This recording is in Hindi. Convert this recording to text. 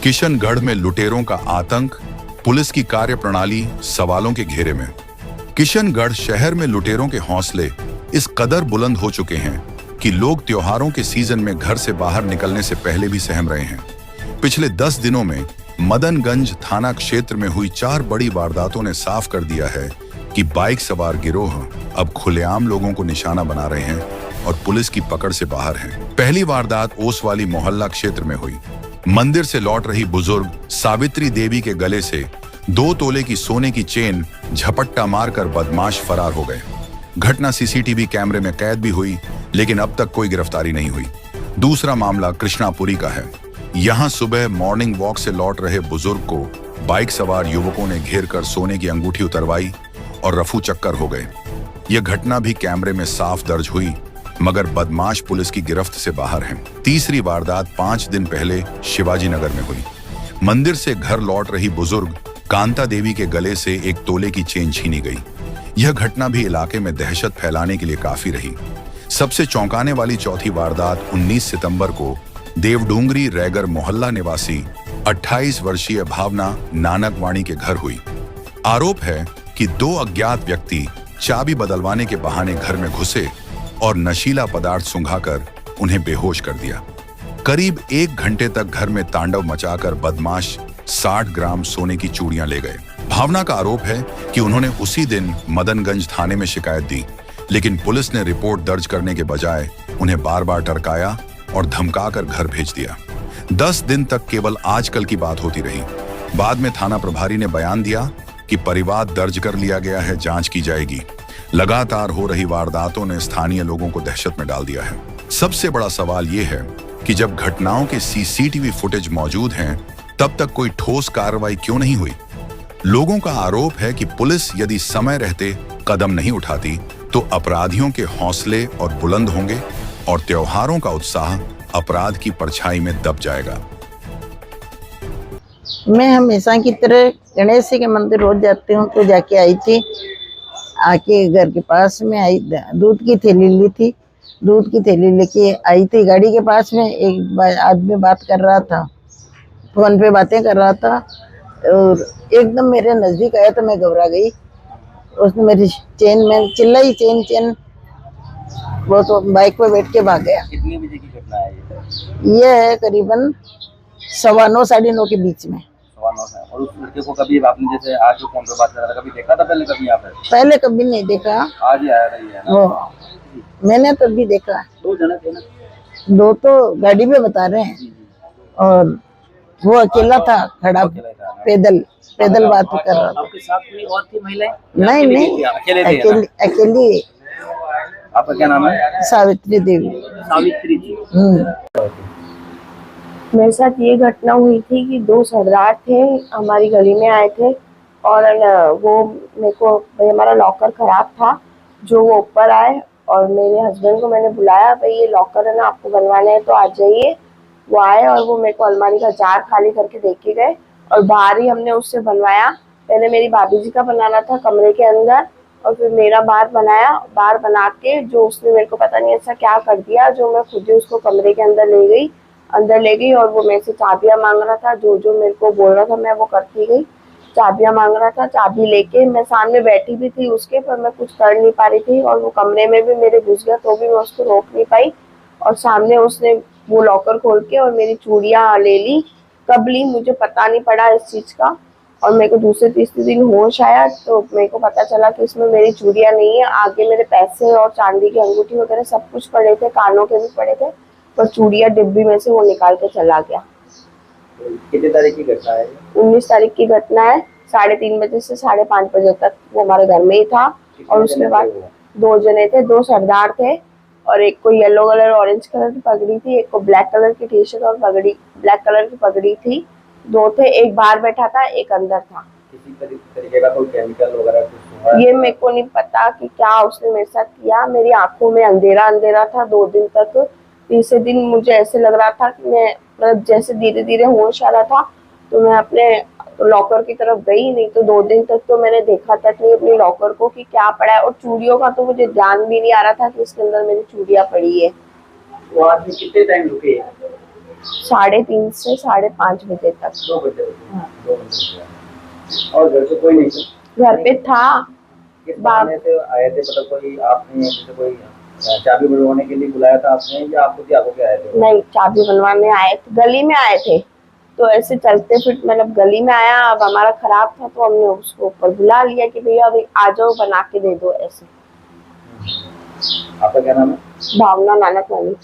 किशनगढ़ में लुटेरों का आतंक, पुलिस की कार्यप्रणाली सवालों के घेरे में। किशनगढ़ शहर में लुटेरों के हौसले इस कदर बुलंद हो चुके हैं कि लोग त्योहारों के सीजन में घर से बाहर निकलने से पहले भी सहम रहे हैं। पिछले 10 दिनों में मदनगंज थाना क्षेत्र में हुई 4 बड़ी वारदातों ने साफ कर दिया है कि बाइक सवार गिरोह अब खुलेआम लोगों को निशाना बना रहे हैं और पुलिस की पकड़ से बाहर हैं। पहली वारदात ओसवाली मोहल्ला क्षेत्र में हुई। मंदिर से लौट रही बुजुर्ग सावित्री देवी के गले से 2 तोले की सोने की चेन झपट्टा मारकर बदमाश फरार हो गए। घटना सीसीटीवी कैमरे में कैद भी हुई, लेकिन अब तक कोई गिरफ्तारी नहीं हुई। दूसरा मामला कृष्णापुरी का है। यहाँ सुबह मॉर्निंग वॉक से लौट रहे बुजुर्ग को बाइक सवार युवकों ने घेर कर सोने की अंगूठी उतरवाई और रफू चक्कर हो गए। यह घटना भी कैमरे में साफ दर्ज हुई, मगर बदमाश पुलिस की गिरफ्त से बाहर हैं। तीसरी वारदात 5 दिन पहले शिवाजी नगर में हुई। मंदिर से घर लौट रही बुजुर्ग कांता देवी के गले से 1 तोले की चेन छीनी गई। यह घटना भी इलाके में दहशत फैलाने के लिए काफी रही। सबसे चौंकाने वाली चौथी वारदात 19 सितंबर को देवडूंगरी रैगर मोहल्ला निवासी 28 वर्षीय भावना नानकवाणी के घर हुई। आरोप है कि 2 अज्ञात व्यक्ति चाबी बदलवाने के बहाने घर में घुसे और नशीला पदार्थ सुंघाकर उन्हें बेहोश कर दिया। करीब 1 घंटे तक घर में तांडव मचाकर बदमाश 60 ग्राम सोने की चूड़ियां ले गए। भावना का आरोप है कि उन्होंने उसी दिन मदनगंज थाने में शिकायत दी, लेकिन पुलिस ने रिपोर्ट दर्ज करने के बजाय उन्हें बार बार टरकाया और धमकाकर घर भेज दिया। 10 दिन तक केवल आजकल की बात होती रही। बाद में थाना प्रभारी ने बयान दिया कि परिवाद दर्ज कर लिया गया है, जांच की जाएगी। लगातार हो रही वारदातों ने स्थानीय लोगों को दहशत में डाल दिया है। सबसे बड़ा सवाल यह है कि जब घटनाओं के सीसीटीवी फुटेज मौजूद हैं, तब तक कोई ठोस कार्रवाई क्यों नहीं हुई? लोगों का आरोप है कि पुलिस यदि समय रहते कदम नहीं उठाती तो अपराधियों के हौसले और बुलंद होंगे और त्योहारों का उत्साह अपराध की परछाई में दब जाएगा। मैं हमेशा की तरह गणेश जी के मंदिर रोज जाती हूँ, तो जाके आई थी। आके घर के पास में आई, दूध की थैली ली थी। दूध की थैली लेके आई थी। गाड़ी के पास में एक आदमी बात कर रहा था, फोन पे बातें कर रहा था, और एकदम मेरे नजदीक आया तो मैं घबरा गई। उसने मेरी चेन में चिल्लाई, चेन चेन। वो तो बाइक पे बैठ के भाग गया। कितनी बजे की घटना है ये है करीबन 9:15 साढ़े 9 के बीच में। 9:15 से। और उस लड़के को कभी आपने जैसे आज जो फोन पे बात कर रहा था, कभी देखा था पहले कभी यहाँ पे? पहले कभी नहीं देखा, आज ही आया था ये ना? वो मैंने तभी देखा। 2 जने थे ना? 2 तो गाड़ी में बता रहे हैं, और वो अकेला था खड़ा, पैदल बात कर रहा था। आपके साथ कोई और थी महिलाएं? नहीं, अकेली। आपका क्या नाम है? सावित्री देवी। सावित्री जी। मेरे साथ ये घटना हुई थी कि 2 सरदार थे, हमारी गली में आए थे, और वो मेरे को, भाई हमारा लॉकर खराब था, जो वो ऊपर आए और मेरे हस्बैंड को मैंने बुलाया, भाई ये लॉकर है ना, आपको बनवाना है तो आ जाइए। वो आए और वो मेरे को अलमारी का जार खाली करके दे के गए, और बाहर ही हमने उससे बनवाया। पहले मेरी भाभी जी का बनाना था कमरे के अंदर, और फिर मेरा बाहर बनाया। बाहर बना के जो उसने मेरे को पता नहीं ऐसा क्या कर दिया, जो मैं खुद ही उसको कमरे के अंदर ले गई, और वो मेरे से चाबियां मांग रहा था। जो मेरे को बोल रहा था मैं वो करती गई। चाबियां मांग रहा था, चाबी लेके मैं सामने बैठी भी थी उसके, पर मैं कुछ कर नहीं पा रही थी, और वो कमरे में भी मेरे घुस गया तो भी मैं उसको रोक नहीं पाई। और सामने उसने वो लॉकर खोल के और मेरी चूड़ियां ले ली। कब ली मुझे पता नहीं पड़ा इस चीज का, और मेरे को दूसरे तीसरे दिन होश आया तो मेरे को पता चला कि इसमें मेरी चूड़ियां नहीं है। आगे मेरे पैसे और चांदी की अंगूठी वगैरह सब कुछ पड़े थे, कानों के भी पड़े थे, पर चूड़ियां डिब्बी में से वो निकाल के चला गया। कितनी तारीख की घटना है? 19 तारीख की घटना है। 3:30 बजे से 5:30 बजे तक वो हमारे घर में ही था। और उसके बाद 2 जने थे, 2 सरदार थे, और एक को येलो कलर ऑरेंज कलर की पगड़ी थी, एक को ब्लैक कलर की टी शर्ट और ब्लैक कलर की पगड़ी थी। 2 थे, एक बाहर बैठा था, एक अंदर था। किसी तरीके का कोई केमिकल वगैरह कुछ? ये मेरे को नहीं पता कि क्या उसने मेरे साथ किया। मेरी आंखों में अंधेरा था 2 दिन तक। तीसरे दिन मुझे ऐसे लग रहा था कि मैं, मतलब जैसे धीरे धीरे होश आ रहा था, तो मैं अपने लॉकर की तरफ गई। नहीं तो 2 दिन तक तो मैंने देखा तक नहीं अपने लॉकर को कि क्या पड़ा है, और चूड़ियों का तो मुझे ध्यान भी नहीं आ रहा था कि इसके अंदर मेरी चूड़ियां पड़ी है। वो आदमी कितने टाइम रुके? 3:30 से 5:30 बजे तक। 2 बजे, 2 बजे। और घर पे कोई नहीं था? घर पे था। किस बहाने से आए थे, मतलब कोई आपने जैसे कोई चाबी बनवाने के लिए बुलाया था आपने, या आप खुद ही आगे के आए थे? नहीं, चाबी बनवाने आए थे, गली में आए थे, तो ऐसे चलते फिर मतलब गली में आया। अब हमारा खराब था तो हमने उसको ऊपर बुला लिया कि भैया अभी आ जाओ, बना के दे दो ऐसे। आपका क्या नाम है? भावना नानक वाली।